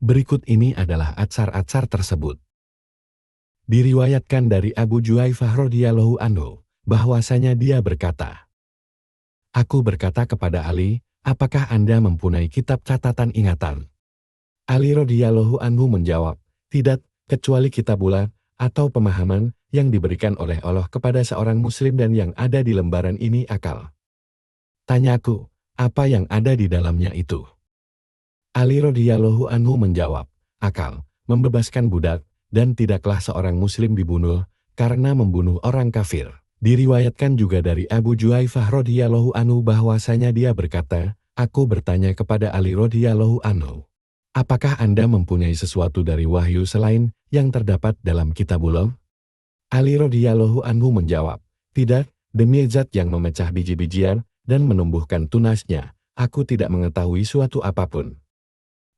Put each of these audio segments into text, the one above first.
Berikut ini adalah atsar-atsar tersebut. Diriwayatkan dari Abu Juhaifah radhiyallahu anhu, bahwasanya dia berkata, "Aku berkata kepada Ali, apakah Anda mempunyai kitab catatan ingatan?" Ali radhiyallahu anhu menjawab, "Tidak, kecuali kitabullah atau pemahaman yang diberikan oleh Allah kepada seorang muslim dan yang ada di lembaran ini akal." Tanyaku, "Apa yang ada di dalamnya itu?" Ali radhiyallahu anhu menjawab, "Akal, membebaskan budak, dan tidaklah seorang muslim dibunuh karena membunuh orang kafir." Diriwayatkan juga dari Abu Juhaifah radhiyallahu anhu bahwasanya dia berkata, "Aku bertanya kepada Ali radhiyallahu anhu, apakah Anda mempunyai sesuatu dari wahyu selain yang terdapat dalam kitabullah?" Ali radhiyallahu anhu menjawab, "Tidak, demi zat yang memecah biji-bijian dan menumbuhkan tunasnya, aku tidak mengetahui suatu apapun,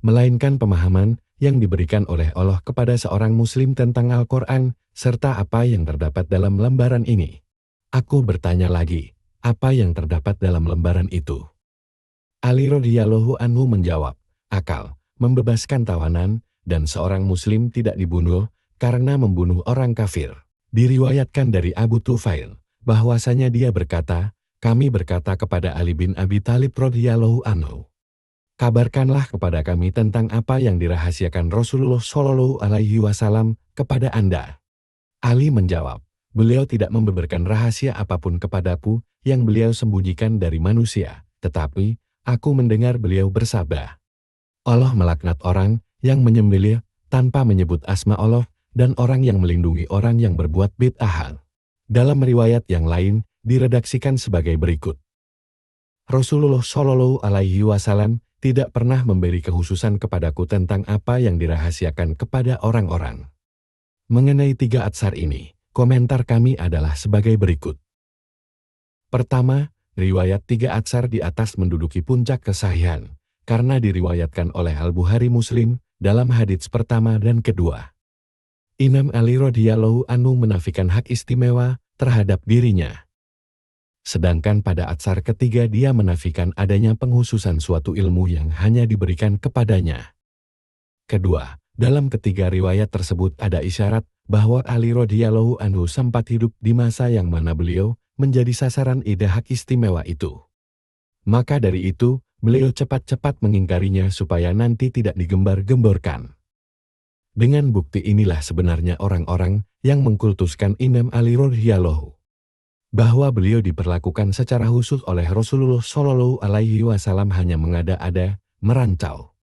melainkan pemahaman yang diberikan oleh Allah kepada seorang muslim tentang Al-Quran, serta apa yang terdapat dalam lembaran ini." Aku bertanya lagi, "Apa yang terdapat dalam lembaran itu?" Ali radhiyallahu anhu menjawab, "Akal, membebaskan tawanan, dan seorang muslim tidak dibunuh karena membunuh orang kafir." Diriwayatkan dari Abu Tufail, bahwasanya dia berkata, "Kami berkata kepada Ali bin Abi Thalib radhiyallahu anhu, kabarkanlah kepada kami tentang apa yang dirahasiakan Rasulullah Shallallahu Alaihi Wasallam kepada Anda." Ali menjawab, "Beliau tidak membeberkan rahasia apapun kepadaku yang beliau sembunyikan dari manusia, tetapi aku mendengar beliau bersabda, Allah melaknat orang yang menyembelih tanpa menyebut asma Allah dan orang yang melindungi orang yang berbuat bid'ah." Dalam riwayat yang lain diredaksikan sebagai berikut. Rasulullah Shallallahu Alaihi Wasallam tidak pernah memberi kekhususan kepadaku tentang apa yang dirahasiakan kepada orang-orang. Mengenai tiga atsar ini, komentar kami adalah sebagai berikut. Pertama, riwayat tiga atsar di atas menduduki puncak kesahihan, karena diriwayatkan oleh Al-Bukhari Muslim dalam hadits pertama dan kedua. Imam Ali radhiyallahu anhu menafikan hak istimewa terhadap dirinya. Sedangkan pada atsar ketiga dia menafikan adanya penghususan suatu ilmu yang hanya diberikan kepadanya. Kedua, dalam ketiga riwayat tersebut ada isyarat bahwa Ali radhiyallahu anhu sempat hidup di masa yang mana beliau menjadi sasaran ide hak istimewa itu. Maka dari itu, beliau cepat-cepat mengingkarinya supaya nanti tidak digembar-gemborkan. Dengan bukti inilah sebenarnya orang-orang yang mengkultuskan Imam Ali radhiyallahu, bahwa beliau diperlakukan secara khusus oleh Rasulullah Shallallahu Alaihi Wasallam hanya mengada-ada, merancau,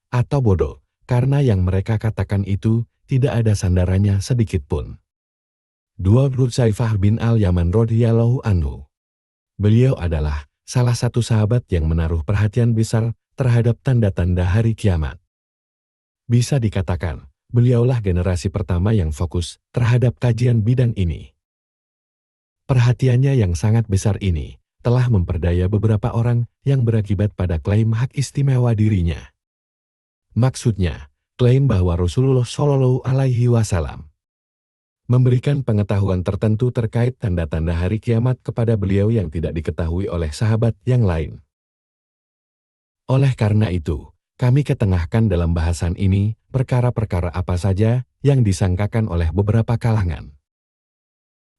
atau bodoh, karena yang mereka katakan itu tidak ada sandarannya sedikit pun. 2. Hudzaifah bin Al-Yaman radhiyallahu anhu. Beliau adalah salah satu sahabat yang menaruh perhatian besar terhadap tanda-tanda hari kiamat. Bisa dikatakan, beliaulah generasi pertama yang fokus terhadap kajian bidang ini. Perhatiannya yang sangat besar ini telah memperdaya beberapa orang yang berakibat pada klaim hak istimewa dirinya. Maksudnya, klaim bahwa Rasulullah Shallallahu Alaihi Wasallam memberikan pengetahuan tertentu terkait tanda-tanda hari kiamat kepada beliau yang tidak diketahui oleh sahabat yang lain. Oleh karena itu, kami ketengahkan dalam bahasan ini perkara-perkara apa saja yang disangkakan oleh beberapa kalangan,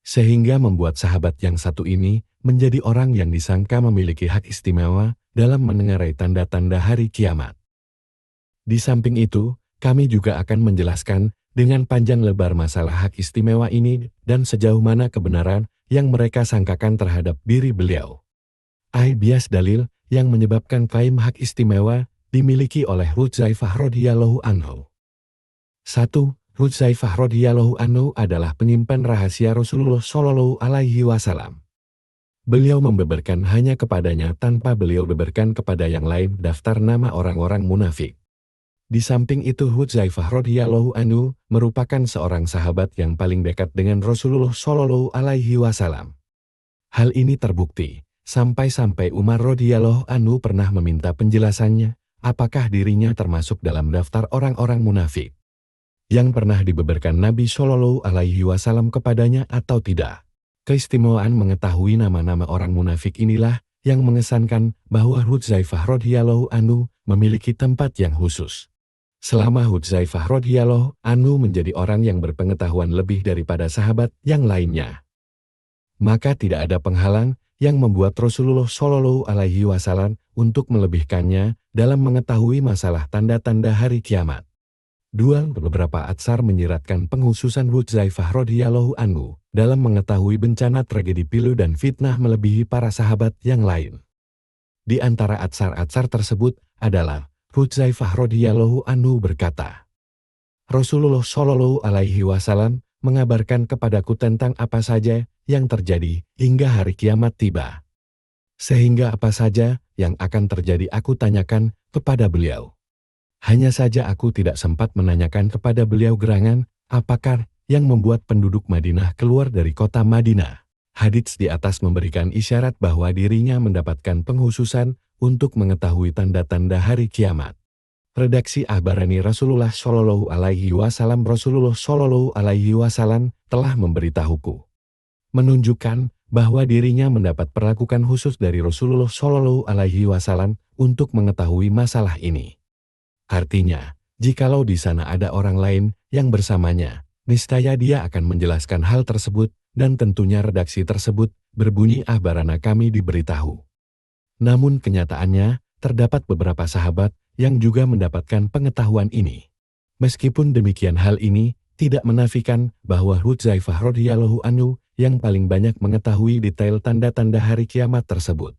sehingga membuat sahabat yang satu ini menjadi orang yang disangka memiliki hak istimewa dalam menengarai tanda-tanda hari kiamat. Di samping itu, kami juga akan menjelaskan dengan panjang lebar masalah hak istimewa ini dan sejauh mana kebenaran yang mereka sangkakan terhadap diri beliau. Bias dalil yang menyebabkan klaim hak istimewa dimiliki oleh Hudzaifah radhiyallahu anhu. 1. Hudzaifah radhiyallahu anhu adalah penyimpan rahasia Rasulullah Shallallahu Alaihi Wasallam. Beliau membeberkan hanya kepadanya tanpa beliau beberkan kepada yang lain daftar nama orang-orang munafik. Di samping itu Hudzaifah radhiyallahu anhu merupakan seorang sahabat yang paling dekat dengan Rasulullah Shallallahu Alaihi Wasallam. Hal ini terbukti sampai-sampai Umar radhiyallahu anhu pernah meminta penjelasannya, apakah dirinya termasuk dalam daftar orang-orang munafik yang pernah dibeberkan Nabi Shallallahu Alaihi Wasallam kepadanya atau tidak. Keistimewaan mengetahui nama-nama orang munafik inilah yang mengesankan bahwa Hudzaifah radhiyallahu anhu memiliki tempat yang khusus Selama Hudzaifah radhiyallahu anhu menjadi orang yang berpengetahuan lebih daripada sahabat yang lainnya, maka tidak ada penghalang yang membuat Rasulullah Shallallahu Alaihi Wasallam untuk melebihkannya dalam mengetahui masalah tanda-tanda hari kiamat. Beberapa atsar menyiratkan penghususan Hudzaifah radhiyallahu anhu dalam mengetahui bencana tragedi pilu dan fitnah melebihi para sahabat yang lain. Di antara atsar-atsar tersebut adalah Hudzaifah radhiyallahu anhu berkata, Rasulullah Shallallahu Alaihi Wasallam mengabarkan kepadaku tentang apa saja yang terjadi hingga hari kiamat tiba. Sehingga apa saja yang akan terjadi aku tanyakan kepada beliau. Hanya saja aku tidak sempat menanyakan kepada beliau gerangan, apakah yang membuat penduduk Madinah keluar dari kota Madinah. Hadits di atas memberikan isyarat bahwa dirinya mendapatkan penghususan untuk mengetahui tanda-tanda hari kiamat. Redaksi Akhbarani Rasulullah Shallallahu Alaihi Wasallam Rasulullah Shallallahu Alaihi Wasallam telah memberitahuku, menunjukkan bahwa dirinya mendapat perlakuan khusus dari Rasulullah Shallallahu Alaihi Wasallam untuk mengetahui masalah ini. Artinya, jikalau di sana ada orang lain yang bersamanya, niscaya dia akan menjelaskan hal tersebut, dan tentunya redaksi tersebut berbunyi akhbarana kami diberitahu. Namun kenyataannya, terdapat beberapa sahabat yang juga mendapatkan pengetahuan ini. Meskipun demikian, hal ini tidak menafikan bahwa Hudzaifah radhiyallahu anhu yang paling banyak mengetahui detail tanda-tanda hari kiamat tersebut.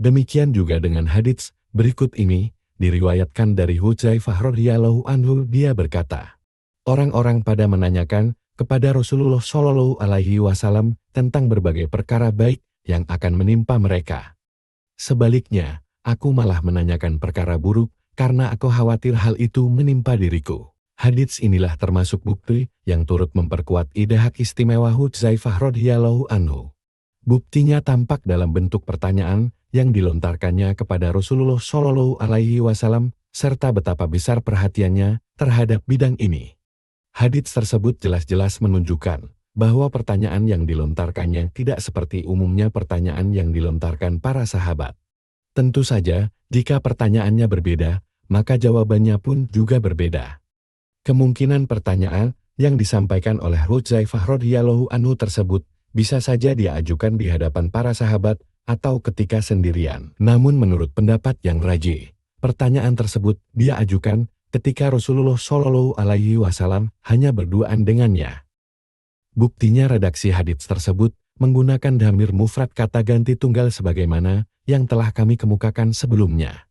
Demikian juga dengan hadits berikut ini, diriwayatkan dari Hudzaifah radhiyallahu anhu, dia berkata, orang-orang pada menanyakan kepada Rasulullah Shallallahu Alaihi Wasallam tentang berbagai perkara baik yang akan menimpa mereka. Sebaliknya, aku malah menanyakan perkara buruk karena aku khawatir hal itu menimpa diriku. Hadits inilah termasuk bukti yang turut memperkuat ide hak istimewa Hudzaifah radhiyallahu anhu. Buktinya tampak dalam bentuk pertanyaan yang dilontarkannya kepada Rasulullah Shallallahu Alaihi Wasallam serta betapa besar perhatiannya terhadap bidang ini. Hadits tersebut jelas-jelas menunjukkan bahwa pertanyaan yang dilontarkannya tidak seperti umumnya pertanyaan yang dilontarkan para sahabat. Tentu saja, jika pertanyaannya berbeda, maka jawabannya pun juga berbeda. Kemungkinan pertanyaan yang disampaikan oleh Hudzaifah radhiyallahu anhu tersebut bisa saja dia ajukan di hadapan para sahabat atau ketika sendirian. Namun menurut pendapat yang rajih, pertanyaan tersebut dia ajukan ketika Rasulullah Shallallahu Alaihi Wasallam hanya berduaan dengannya. Buktinya redaksi hadits tersebut menggunakan dhamir mufrad kata ganti tunggal sebagaimana yang telah kami kemukakan sebelumnya.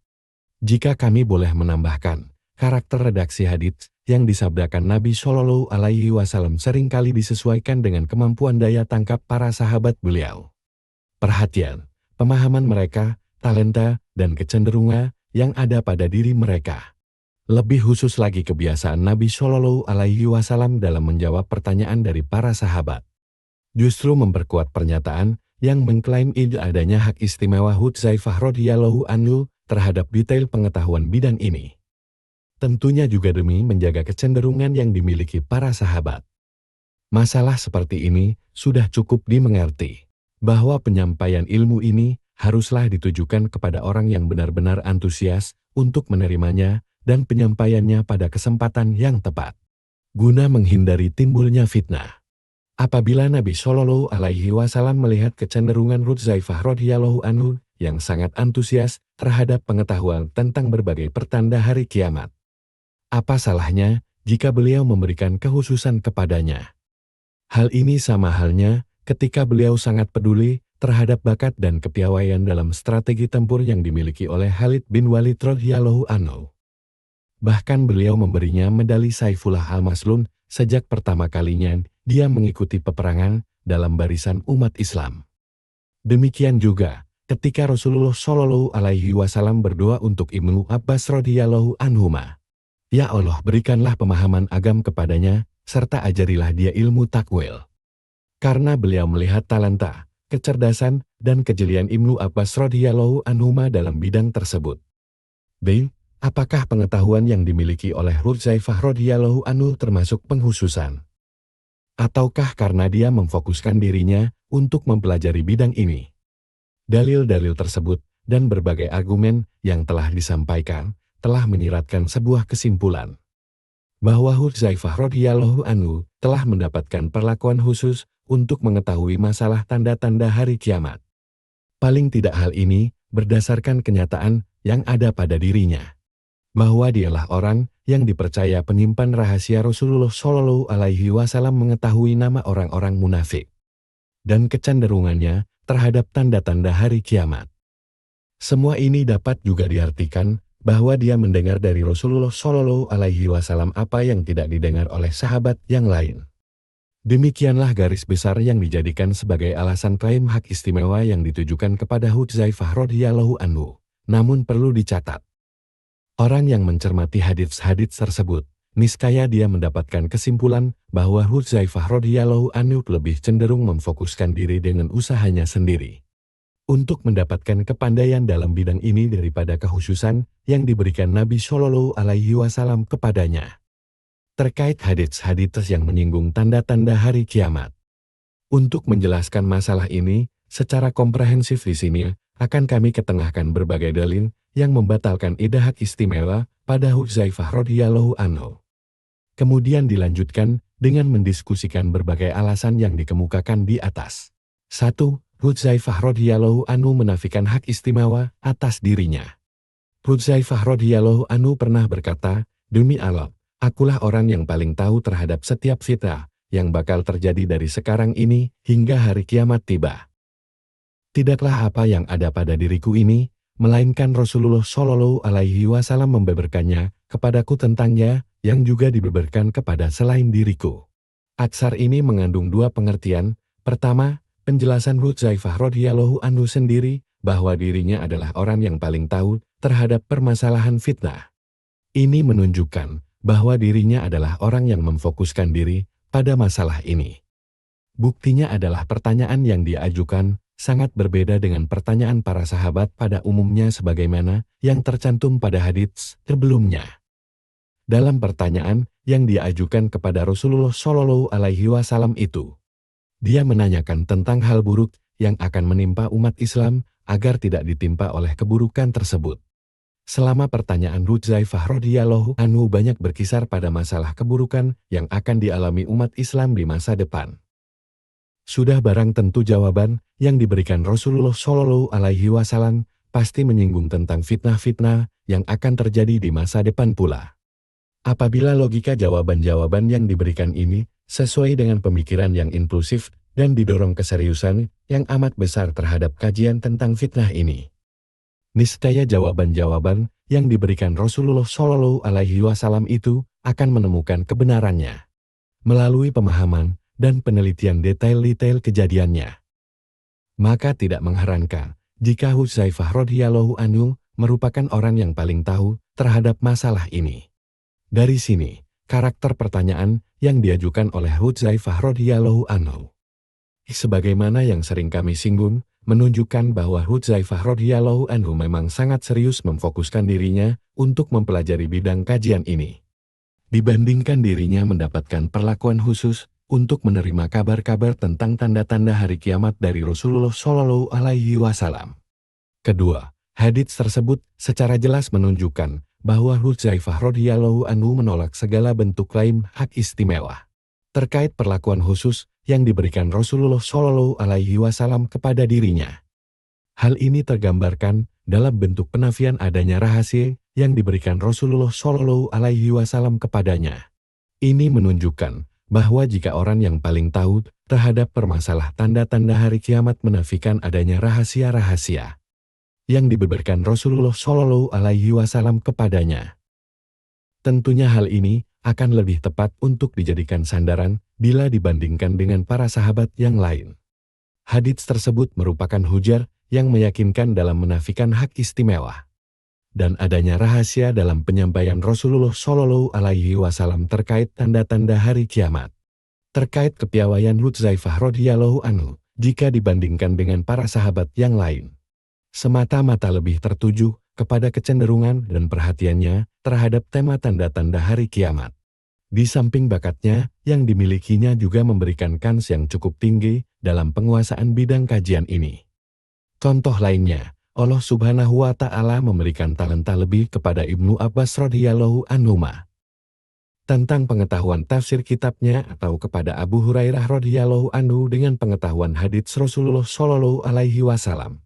Jika kami boleh menambahkan, karakter redaksi hadits yang disabdakan Nabi Shallallahu Alaihi Wasallam seringkali disesuaikan dengan kemampuan daya tangkap para sahabat beliau. Perhatian, pemahaman mereka, talenta, dan kecenderungan yang ada pada diri mereka. Lebih khusus lagi kebiasaan Nabi Shallallahu Alaihi Wasallam dalam menjawab pertanyaan dari para sahabat. Justru memperkuat pernyataan yang mengklaim adanya hak istimewa Hudzaifah radhiyallahu anhu terhadap detail pengetahuan bidang ini. Tentunya juga demi menjaga kecenderungan yang dimiliki para sahabat. Masalah seperti ini sudah cukup dimengerti, bahwa penyampaian ilmu ini haruslah ditujukan kepada orang yang benar-benar antusias untuk menerimanya dan penyampaiannya pada kesempatan yang tepat, guna menghindari timbulnya fitnah. Apabila Nabi Shallallahu Alaihi Wasallam melihat kecenderungan Hudzaifah radhiyallahu anhu yang sangat antusias terhadap pengetahuan tentang berbagai pertanda hari kiamat, apa salahnya jika beliau memberikan kekhususan kepadanya? Hal ini sama halnya ketika beliau sangat peduli terhadap bakat dan kepiawaian dalam strategi tempur yang dimiliki oleh Khalid bin Walid radhiyallahu anhu. Bahkan beliau memberinya medali Saifullah al-Maslun sejak pertama kalinya dia mengikuti peperangan dalam barisan umat Islam. Demikian juga ketika Rasulullah Shallallahu Alaihi Wasallam berdoa untuk Ibnu Abbas radhiyallahu anhuma. Ya Allah, berikanlah pemahaman agam kepadanya, serta ajarilah dia ilmu takwil. Karena beliau melihat talenta, kecerdasan, dan kejelian Ibnu Abbas radhiyallahu anhuma dalam bidang tersebut. B. Apakah pengetahuan yang dimiliki oleh Hudzaifah radhiyallahu anhu termasuk penghususan? Ataukah karena dia memfokuskan dirinya untuk mempelajari bidang ini? Dalil-dalil tersebut dan berbagai argumen yang telah disampaikan telah menyiratkan sebuah kesimpulan bahwa Hudzaifah radhiyallahu anhu telah mendapatkan perlakuan khusus untuk mengetahui masalah tanda-tanda hari kiamat. Paling tidak hal ini berdasarkan kenyataan yang ada pada dirinya, bahwa dialah orang yang dipercaya penyimpan rahasia Rasulullah Shallallahu Alaihi Wasallam mengetahui nama orang-orang munafik dan kecenderungannya terhadap tanda-tanda hari kiamat. Semua ini dapat juga diartikan bahwa dia mendengar dari Rasulullah Shallallahu Alaihi Wasallam apa yang tidak didengar oleh sahabat yang lain. Demikianlah garis besar yang dijadikan sebagai alasan klaim hak istimewa yang ditujukan kepada Hudzaifah radhiyallahu anhu. Namun perlu dicatat, orang yang mencermati hadits-hadits tersebut, niscaya dia mendapatkan kesimpulan bahwa Hudzaifah radhiyallahu anhu lebih cenderung memfokuskan diri dengan usahanya sendiri untuk mendapatkan kepandaian dalam bidang ini daripada kekhususan yang diberikan Nabi Shallallahu Alaihi Wasallam kepadanya terkait hadits-hadits yang menyinggung tanda-tanda hari kiamat. Untuk menjelaskan masalah ini secara komprehensif di sini akan kami ketengahkan berbagai dalil yang membatalkan hak istimewa pada Hudzaifah radhiyallahu anhu. Kemudian dilanjutkan dengan mendiskusikan berbagai alasan yang dikemukakan di atas. 1. Hudzaifah radhiyallahu anhu menafikan hak istimewa atas dirinya. Hudzaifah radhiyallahu anhu pernah berkata, "Demi Allah, akulah orang yang paling tahu terhadap setiap fitnah yang bakal terjadi dari sekarang ini hingga hari kiamat tiba. Tidaklah apa yang ada pada diriku ini, melainkan Rasulullah Shallallahu Alaihi Wasallam membeberkannya kepadaku tentangnya, yang juga dibeberkan kepada selain diriku." Atsar ini mengandung dua pengertian. Pertama, penjelasan Hudzaifah radhiyallahu anhu sendiri bahwa dirinya adalah orang yang paling tahu terhadap permasalahan fitnah. Ini menunjukkan bahwa dirinya adalah orang yang memfokuskan diri pada masalah ini. Buktinya adalah pertanyaan yang dia ajukan sangat berbeda dengan pertanyaan para sahabat pada umumnya sebagaimana yang tercantum pada hadits sebelumnya. Dalam pertanyaan yang dia ajukan kepada Rasulullah Shallallahu Alaihi Wasallam itu, dia menanyakan tentang hal buruk yang akan menimpa umat Islam agar tidak ditimpa oleh keburukan tersebut. Selama pertanyaan Hudzaifah radhiyallahu anhu banyak berkisar pada masalah keburukan yang akan dialami umat Islam di masa depan. Sudah barang tentu jawaban yang diberikan Rasulullah Shallallahu Alaihi Wasallam pasti menyinggung tentang fitnah-fitnah yang akan terjadi di masa depan pula. Apabila logika jawaban-jawaban yang diberikan ini sesuai dengan pemikiran yang inklusif dan didorong keseriusan yang amat besar terhadap kajian tentang fitnah ini, niscaya jawaban-jawaban yang diberikan Rasulullah Shallallahu Alaihi Wasallam itu akan menemukan kebenarannya melalui pemahaman dan penelitian detail-detail kejadiannya. Maka tidak mengherankan jika Hudzaifah radhiyallahu anhu merupakan orang yang paling tahu terhadap masalah ini. Dari sini, karakter pertanyaan yang diajukan oleh Hudzaifah radhiyallahu anhu, sebagaimana yang sering kami singgung, menunjukkan bahwa Hudzaifah radhiyallahu anhu memang sangat serius memfokuskan dirinya untuk mempelajari bidang kajian ini, dibandingkan dirinya mendapatkan perlakuan khusus untuk menerima kabar-kabar tentang tanda-tanda hari kiamat dari Rasulullah Shallallahu Alaihi Wasallam. Kedua, hadits tersebut secara jelas menunjukkan bahwa Hudzaifah radhiyallahu anhu menolak segala bentuk klaim hak istimewa terkait perlakuan khusus yang diberikan Rasulullah Shallallahu Alaihi Wasallam kepada dirinya. Hal ini tergambarkan dalam bentuk penafian adanya rahasia yang diberikan Rasulullah Shallallahu Alaihi Wasallam kepadanya. Ini menunjukkan bahwa jika orang yang paling tahu terhadap permasalahan tanda-tanda hari kiamat menafikan adanya rahasia-rahasia yang dibeberkan Rasulullah Shallallahu Alaihi Wasallam kepadanya, tentunya hal ini akan lebih tepat untuk dijadikan sandaran bila dibandingkan dengan para sahabat yang lain. Hadits tersebut merupakan hujah yang meyakinkan dalam menafikan hak istimewa dan adanya rahasia dalam penyampaian Rasulullah Shallallahu Alaihi Wasallam terkait tanda-tanda hari kiamat. Terkait kepiawaian Hudzaifah radhiyallahu anhu jika dibandingkan dengan para sahabat yang lain, semata-mata lebih tertuju kepada kecenderungan dan perhatiannya terhadap tema tanda-tanda hari kiamat. Di samping bakatnya yang dimilikinya juga memberikan kans yang cukup tinggi dalam penguasaan bidang kajian ini. Contoh lainnya, Allah Subhanahu wa Ta'ala memberikan talenta lebih kepada Ibnu Abbas radhiyallahu anhuma. tentang pengetahuan tafsir kitabnya atau kepada Abu Hurairah radhiyallahu anhu dengan pengetahuan hadits Rasulullah Shallallahu alaihi wasallam.